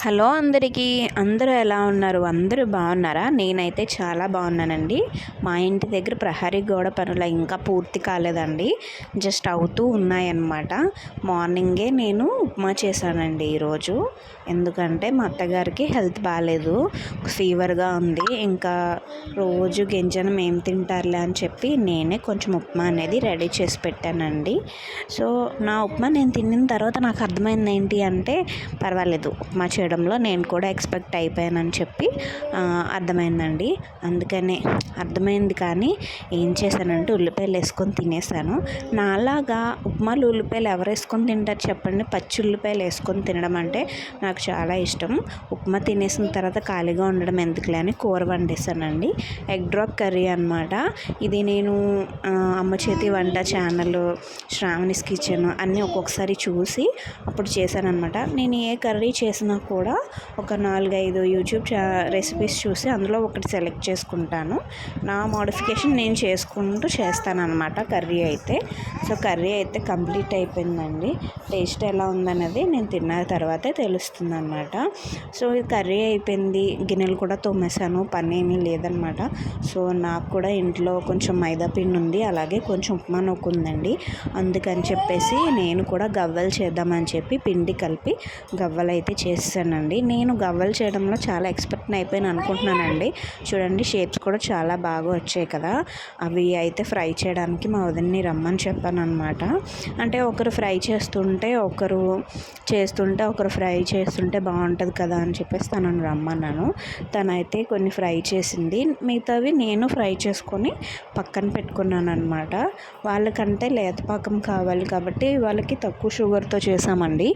Hello అందరికీ. అందరూ ఎలా ఉన్నారు? అందరూ బాగున్నారా? నేనైతే చాలా బాగున్నానండి. మా ఇంటి దగ్గర ప్రహరీ గోడ పనులు ఇంకా పూర్తి కాలేదండి, జస్ట్ అవుతూ ఉన్నాయన్నమాట. మార్నింగే నేను ఉప్మా చేశానండి ఈరోజు. ఎందుకంటే మా అత్తగారికి హెల్త్ బాగాలేదు, ఫీవర్గా ఉంది. ఇంకా రోజు గింజనం ఏం తింటారులే అని చెప్పి నేనే కొంచెం ఉప్మా అనేది రెడీ చేసి పెట్టానండి. సో నా ఉప్మా నేను తిన్న తర్వాత నాకు అర్థమైంది ఏంటి అంటే, పర్వాలేదు ఉప్మా చేయడంలో నేను కూడా ఎక్స్పెక్ట్ అయిపోయానని చెప్పి అర్థమైందండి. అందుకనే అర్థమైంది. కానీ ఏం చేశానంటే ఉల్లిపాయలు వేసుకొని తినేసాను. నాలాగా ఉప్మాలు ఉల్లిపాయలు ఎవరు వేసుకొని తింటారు చెప్పండి? పచ్చి ఉల్లిపాయలు వేసుకొని తినడం అంటే నాకు చాలా ఇష్టం. ఉప్మా తినేసిన తర్వాత ఖాళీగా ఉండడం ఎందుకులే అని కూర వండేసానండి. ఎగ్ డ్రాప్ కర్రీ అనమాట ఇది. నేను అమ్మ చేతి వంట ఛానల్, శ్రావణిస్ కిచెన్ అన్నీ ఒక్కొక్కసారి చూసి అప్పుడు చేశానమాట. నేను ఏ కర్రీ చేసినా కూడా ఒక 4-5 యూట్యూబ్ రెసిపీస్ చూసి అందులో ఒకటి సెలెక్ట్ చేసుకుంటాను. నా మోడిఫికేషన్ నేను చేసుకుంటూ చేస్తానన్నమాట కర్రీ అయితే. సో కర్రీ అయితే కంప్లీట్ అయిపోయిందండి. టేస్ట్ ఎలా ఉందన్నది నేను తిన్న తర్వాతే తెలుస్తుంది అనమాట. సో ఇది కర్రీ అయిపోయింది. గిన్నెలు కూడా తోమేశాను, పని ఏమీ లేదనమాట. సో నాకు కూడా ఇంట్లో కొంచెం మైదా పిండి ఉంది, అలాగే కొంచెం ఉప్మా నూక ఉందండి. అందుకని చెప్పేసి నేను కూడా గవ్వలు చేద్దామని చెప్పి పిండి కలిపి గవ్వలు అయితే చేస్తానండి. నేను గవ్వలు చేయడంలో చాలా ఎక్స్పర్ట్ అయిపోయాను అనుకుంటున్నానండి. చూడండి షేప్స్ కూడా చాలా బాగా వచ్చాయి కదా. అవి అయితే ఫ్రై చేయడానికి మా వదిన్ని రమ్మని చెప్పాను అనమాట. అంటే ఒకరు ఫ్రై చేస్తుంటే ఒకరు ఫ్రై చేస్తుంటే బాగుంటుంది కదా అని చెప్పేసి తనను రమ్మన్నాను. తనైతే కొన్ని ఫ్రై చేసింది, మిగతావి నేను ఫ్రై చేసుకొని పక్కన పెట్టుకున్నాను అనమాట. వాళ్ళకంటే లేతపాకం కావాలి కాబట్టి వాళ్ళకి తక్కువ షుగర్తో చేసామండి.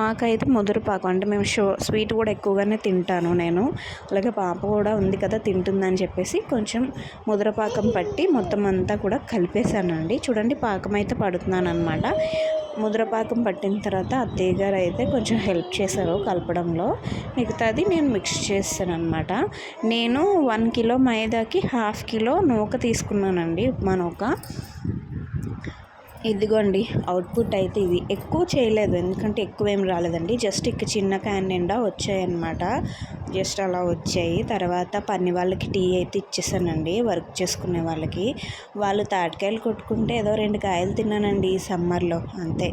మాకైతే ముదురుపాకం, అంటే మేము స్వీట్ కూడా ఎక్కువగానే తింటాను నేను, అలాగే పాప కూడా ఉంది కదా తింటుందని చెప్పేసి కొంచెం ముదురుపాకం పట్టి మొత్తం అంతా కూడా కలిపేశానండి. చూడండి పాకం అయితే పడుతున్నాను అనమాట. ముద్రపాకం పట్టిన తర్వాత అత్తయ్య గారు అయితే కొంచెం హెల్ప్ చేశారు కలపడంలో, మిగతాది నేను మిక్స్ చేస్తాను అనమాట. నేను 1 కిలో మైదాకి 1/2 కిలో నూక తీసుకున్నానండి, ఉప్మా నూక. ఇదిగోండి అవుట్పుట్ అయితే ఇది. ఎక్కువ చేయలేదు ఎందుకంటే ఎక్కువ ఏం రాలేదండి, జస్ట్ ఇక చిన్న క్యాన్ నిండా వచ్చాయన్నమాట. జస్ట్ అలా వచ్చాయి. తర్వాత పని వాళ్ళకి టీ అయితే ఇచ్చేసానండి, వర్క్ చేసుకునే వాళ్ళకి. వాళ్ళు తాటికాయలు కొట్టుకుంటే ఏదో 2 కాయలు తిన్నానండి ఈ సమ్మర్లో, అంతే.